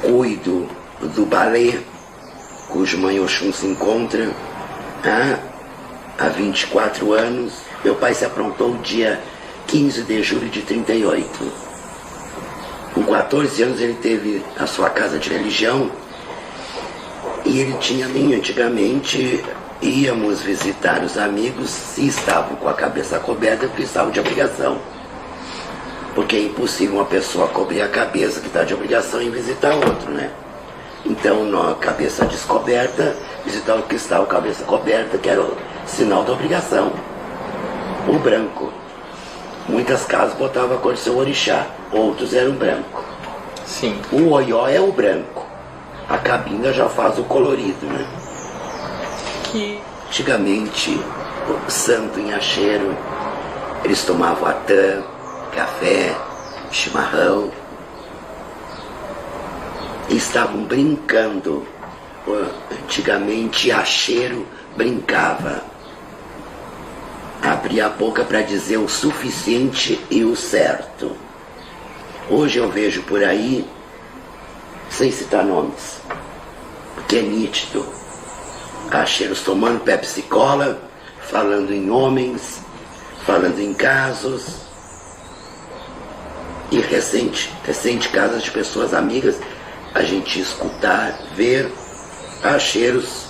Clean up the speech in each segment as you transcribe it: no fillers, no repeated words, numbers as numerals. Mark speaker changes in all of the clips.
Speaker 1: Cuido do balé, cujo mãe Oxum se encontra há 24 anos. Meu pai se aprontou dia 15 de julho de 38. Com 14 anos ele teve a sua casa de religião e ele tinha antigamente íamos visitar os amigos se estavam com a cabeça coberta porque estavam de obrigação. Porque é impossível uma pessoa cobrir a cabeça que está de obrigação e visitar outro, né? Então, na cabeça descoberta, visitar o que está com a cabeça coberta, que era o sinal da obrigação. O branco. Muitas casas botavam a cor do seu orixá, outros eram branco.
Speaker 2: Sim.
Speaker 1: O oió é o branco. A cabinda já faz o colorido, né?
Speaker 2: Que
Speaker 1: antigamente, o santo em Axeiro, eles tomavam atã, café, chimarrão, e estavam brincando. Antigamente Axeiro brincava, abria a boca para dizer o suficiente e o certo. Hoje eu vejo por aí, sem citar nomes, porque é nítido, Axeiros tomando Pepsi-Cola, falando em homens, falando em casos. E recente casas de pessoas amigas, a gente escutar, ver axeiros,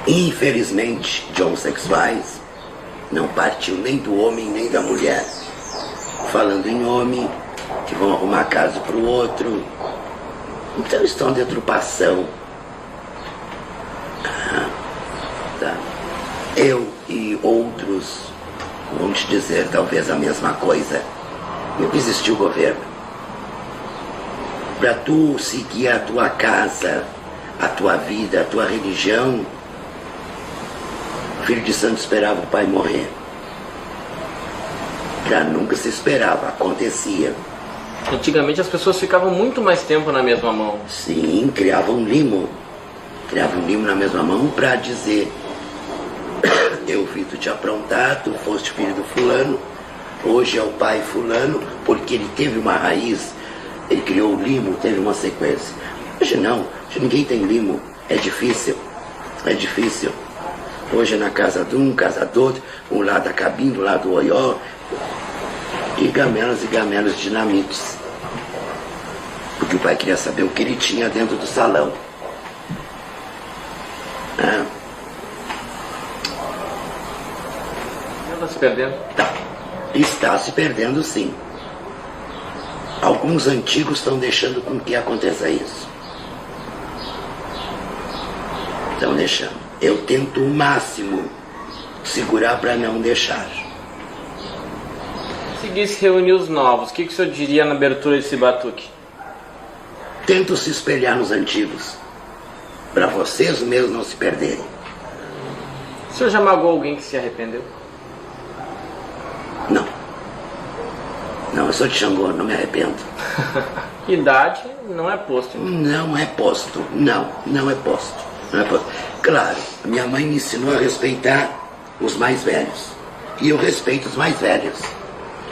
Speaker 1: infelizmente, de homossexuais, não partiu nem do homem nem da mulher, falando em homem, que vão arrumar casa para o outro. Então estão de deturpação. Tá. Eu e outros vão te dizer talvez a mesma coisa. Nunca existiu governo. Para tu seguir a tua casa, a tua vida, a tua religião, o filho de santo esperava o pai morrer. Já nunca se esperava, acontecia.
Speaker 2: antigamente as pessoas ficavam muito mais tempo na mesma mão.
Speaker 1: Sim, criavam um limo. Criavam um limo na mesma mão para dizer: eu vi tu te aprontar, tu foste filho do fulano, hoje é o pai fulano, porque ele teve uma raiz, ele criou o limo, teve uma sequência. Hoje não, hoje ninguém tem limo, é difícil, é difícil. Hoje é na casa de um, casa do outro, um lado da cabine, do lado do oió, e gamelas de dinamites. Porque o pai queria saber o que ele tinha dentro do salão.
Speaker 2: Está se perdendo?
Speaker 1: Tá. Está se perdendo, sim. Alguns antigos estão deixando com que aconteça isso. Estão deixando. Eu tento o máximo segurar para não deixar.
Speaker 2: Se conseguisse reunir os novos, o que o senhor diria na abertura desse batuque?
Speaker 1: Tento se espelhar nos antigos, para vocês mesmos não se perderem.
Speaker 2: O senhor já magoou alguém que se arrependeu?
Speaker 1: Não. Não, eu sou de Xangô, não me arrependo.
Speaker 2: Idade não é posto. Então.
Speaker 1: Não é posto. Não é posto. Não é posto. Claro, minha mãe me ensinou a respeitar os mais velhos. E eu respeito os mais velhos.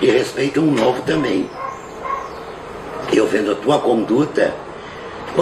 Speaker 1: E respeito um novo também. Eu vendo a tua conduta,